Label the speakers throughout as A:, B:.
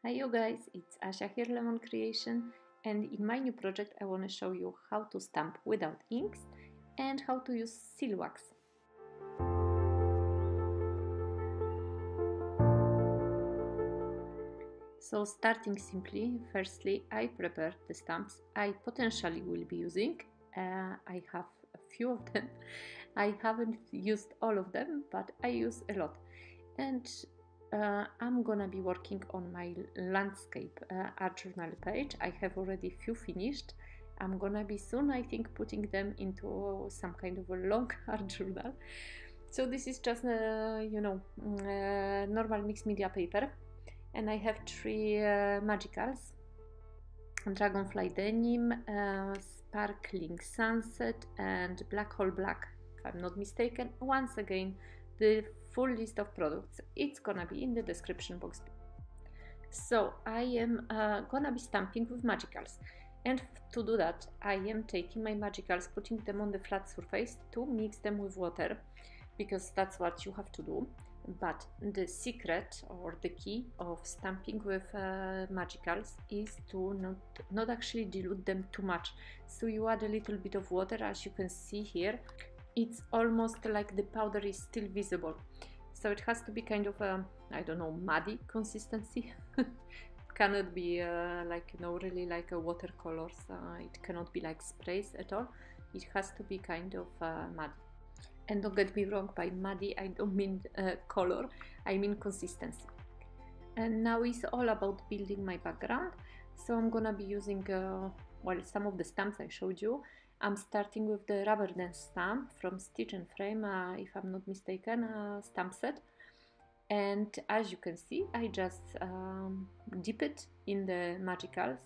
A: Hi you guys, it's Asia here, Lemon Creation, and in my new project I want to show you how to stamp without inks and how to use seal wax. So starting simply, firstly I prepared the stamps I potentially will be using. I have a few of them. I haven't used all of them, but I use a lot. And I'm gonna be working on my landscape art journal page. I have already few finished. I'm gonna be soon, I think, putting them into some kind of a long art journal. So this is just normal mixed media paper, and I have three magicals: Dragonfly Denim, Sparkling Sunset, and Black Hole Black, if I'm not mistaken. Once again, the full list of products, it's gonna be in the description box. So I am gonna be stamping with magicals, and to do that I am taking my magicals, putting them on the flat surface to mix them with water, because that's what you have to do. But the secret or the key of stamping with magicals is to not actually dilute them too much. So you add a little bit of water, as you can see here. It's almost like the powder is still visible. So it has to be kind of a, I don't know, muddy consistency. It cannot be really like a watercolors. It cannot be like sprays at all. It has to be kind of muddy. And don't get me wrong, by muddy I don't mean color, I mean consistency. And now it's all about building my background. So I'm gonna be using some of the stamps I showed you. I'm starting with the rubber dance stamp from Stitch and Frame, if I'm not mistaken, stamp set. And as you can see, I just dip it in the magicals,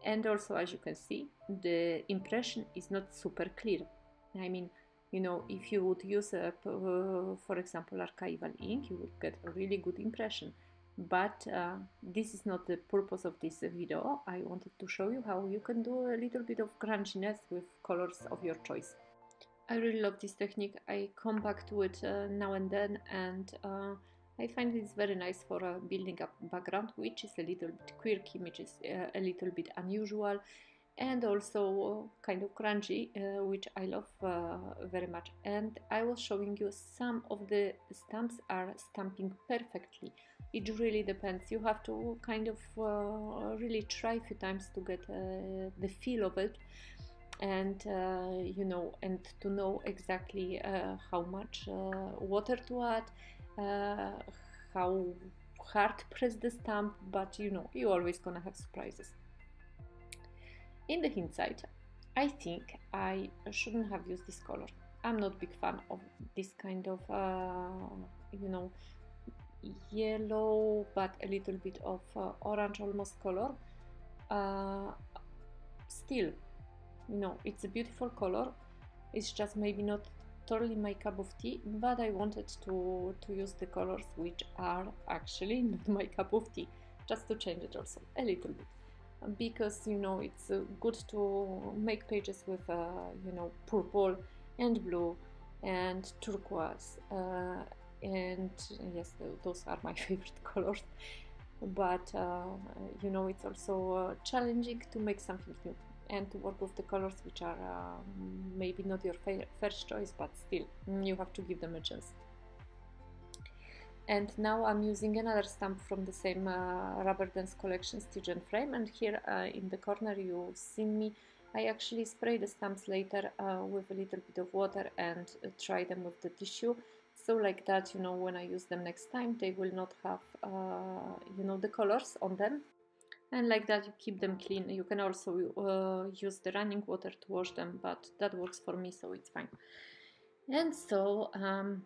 A: and also as you can see, the impression is not super clear. I mean, you know, if you would use, for example, Archival ink, you would get a really good impression. But this is not the purpose of this video. I wanted to show you how you can do a little bit of grunginess with colors of your choice. I really love this technique. I come back to it now and then, and I find it's very nice for building up background, which is a little bit quirky, which is a little bit unusual, and also kind of grungy, which I love very much. And I was showing you some of the stamps are stamping perfectly. It really depends. You have to kind of really try a few times to get the feel of it, and you know, and to know exactly how much water to add, how hard press the stamp, but you know, you're always gonna have surprises. In the hindsight, I think I shouldn't have used this color. I'm not a big fan of this kind of you know, yellow but a little bit of orange almost color. Still, you know, it's a beautiful color. It's just maybe not totally my cup of tea, but I wanted to use the colors which are actually not my cup of tea, just to change it also a little bit, because you know, it's good to make pages with you know, purple and blue and turquoise, and yes, those are my favorite colors. But you know, it's also challenging to make something new and to work with the colors which are maybe not your first choice, but still you have to give them a chance. And now I'm using another stamp from the same Rubber Dance collection, Stitch and Frame, and here in the corner you've seen me, I actually spray the stamps later with a little bit of water and try them with the tissue. So like that, you know, when I use them next time, they will not have, you know, the colors on them. And like that, you keep them clean. You can also use the running water to wash them, but that works for me, so it's fine. And so,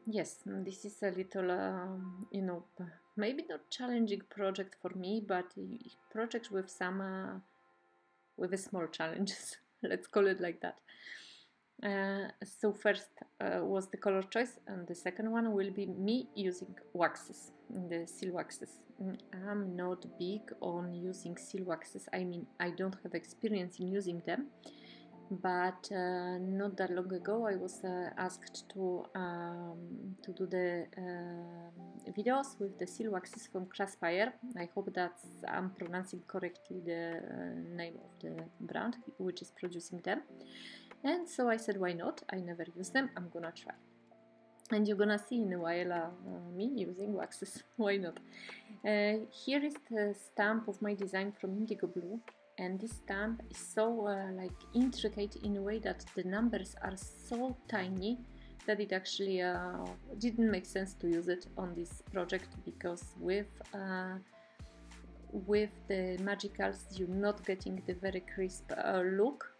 A: yes, this is a little, you know, maybe not challenging project for me, but a project with some, with a small challenges. Let's call it like that. So first was the color choice, and the second one will be me using waxes, the seal waxes. I'm not big on using seal waxes. I mean, I don't have experience in using them, but not that long ago I was asked to do the videos with the seal waxes from Craspire. I hope that I'm pronouncing correctly the name of the brand which is producing them. And so I said, why not? I never use them, I'm gonna try. And you're gonna see in a while me using waxes. Why not? Here is the stamp of my design from IndigoBlu, and this stamp is so like intricate in a way that the numbers are so tiny that it actually didn't make sense to use it on this project, because with the magicals you're not getting the very crisp look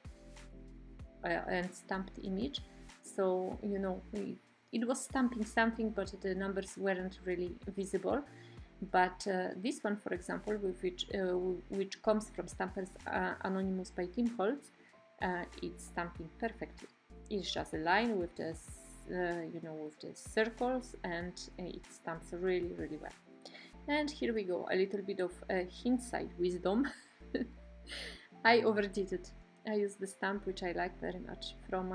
A: and stamped image. So you know, it was stamping something, but the numbers weren't really visible. But this one, for example, which comes from Stampers Anonymous by Tim Holtz, it's stamping perfectly. It's just a line with the you know, with the circles, and it stamps really, really well. And here we go, a little bit of hindsight wisdom. I overdid it. I used the stamp which I like very much from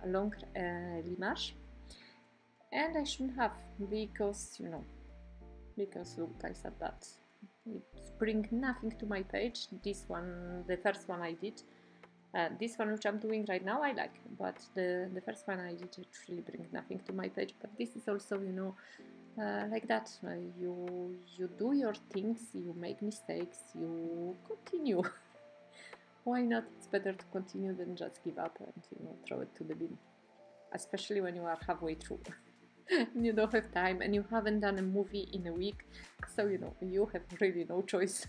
A: Long Limache, and I shouldn't have, because you know, because look, I said that it brings nothing to my page. This one, the first one I did, this one which I'm doing right now I like, but the first one I did, it really brings nothing to my page. But this is also, you know, like that, you do your things, you make mistakes, you continue. Why not? It's better to continue than just give up and, you know, throw it to the bin, especially when you are halfway through. You don't have time and you haven't done a movie in a week, so you know, you have really no choice.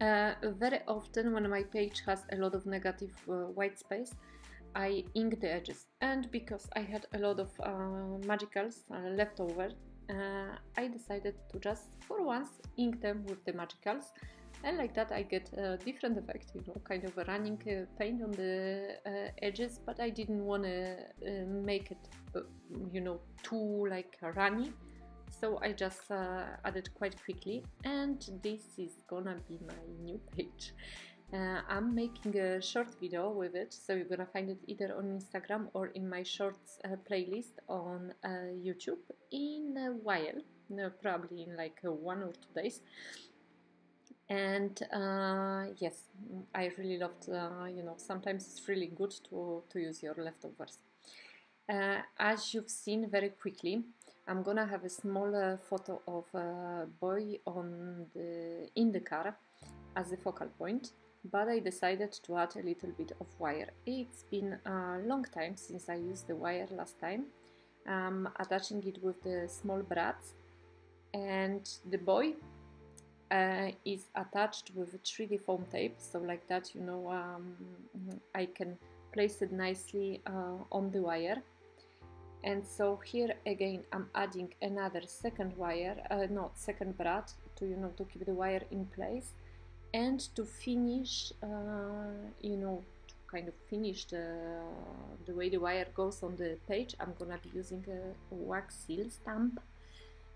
A: Very often when my page has a lot of negative white space, I ink the edges, and because I had a lot of magicals left over, I decided to just for once ink them with the magicals, and like that I get a different effect, you know, kind of a running paint on the edges, but I didn't want to make it you know, too like runny, so I just added quite quickly, and this is gonna be my new page. I'm making a short video with it, so you're gonna find it either on Instagram or in my shorts playlist on YouTube in a while, probably in like 1 or 2 days. And yes, I really loved, you know, sometimes it's really good to use your leftovers. As you've seen very quickly, I'm gonna have a small photo of a boy in the car as a focal point, but I decided to add a little bit of wire. It's been a long time since I used the wire last time. Attaching it with the small brads, and the boy is attached with a 3D foam tape, so like that, you know, I can place it nicely on the wire. And so here again I'm adding another second wire, second brad, to, you know, to keep the wire in place, and to finish, you know, to kind of finish the way the wire goes on the page. I'm gonna be using a wax seal stamp.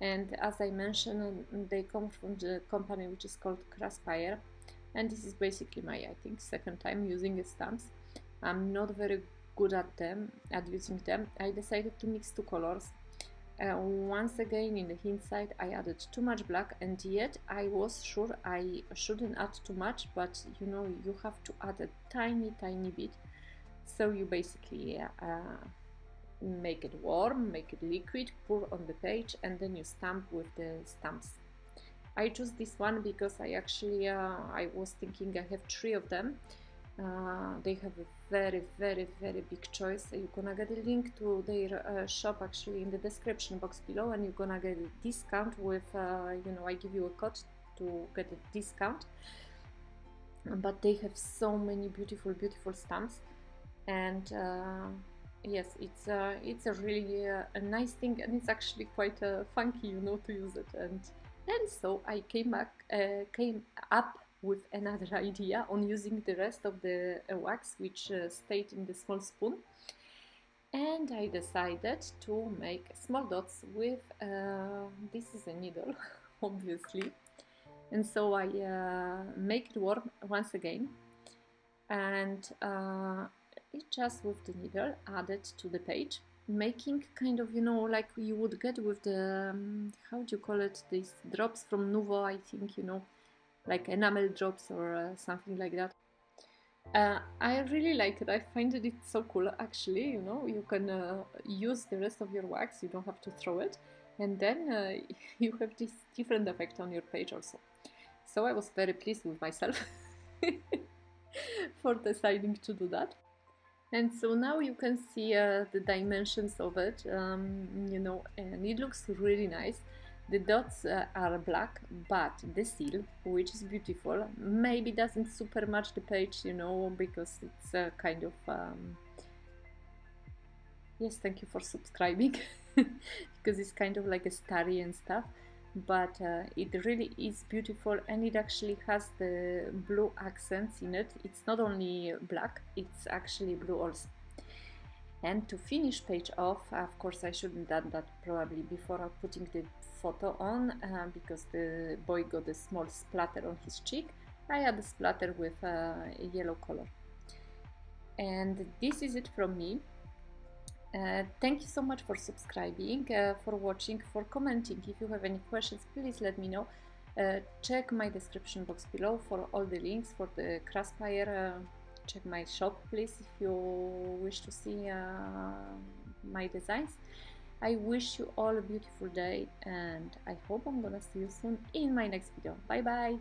A: And as I mentioned, they come from the company which is called Craspire, and this is basically my, I think, second time using the stamps. I'm not very good at using them. I decided to mix 2 colors. Once again, in the hindsight, I added too much black, and yet I was sure I shouldn't add too much, but you know, you have to add a tiny bit. So you basically make it warm, make it liquid, pour on the page, and then you stamp with the stamps. I chose this one because I actually I was thinking I have 3 of them. They have a very big choice. You're gonna get a link to their shop actually in the description box below, and you're gonna get a discount with you know, I give you a code to get a discount. But they have so many beautiful stamps, and yes, it's a really a nice thing, and it's actually quite funky, you know, to use it. And so I came up with another idea on using the rest of the wax which stayed in the small spoon, and I decided to make small dots with this is a needle obviously, and so I make it warm once again, and is just with the needle added to the page, making kind of, you know, like you would get with the, how do you call it, these drops from Nuvo, I think, you know, like enamel drops or something like that. I really like it. I find it so cool, actually. You know, you can use the rest of your wax, you don't have to throw it, and then you have this different effect on your page also. So I was very pleased with myself for deciding to do that. And so now you can see the dimensions of it, you know, and it looks really nice. The dots are black, but the seal, which is beautiful, maybe doesn't super match the page, you know, because it's kind of, yes, thank you for subscribing, because it's kind of like a starry and stuff, but it really is beautiful, and it actually has the blue accents in it. It's not only black, it's actually blue also. And to finish page off, of course I should have done that probably before putting the photo on, because the boy got a small splatter on his cheek. I had a splatter with a yellow color. And this is it from me. Thank you so much for subscribing, for watching, for commenting. If you have any questions, please let me know. Check my description box below for all the links for the Craspire. Check my shop, please, if you wish to see my designs. I wish you all a beautiful day, and I hope I'm gonna see you soon in my next video. Bye bye!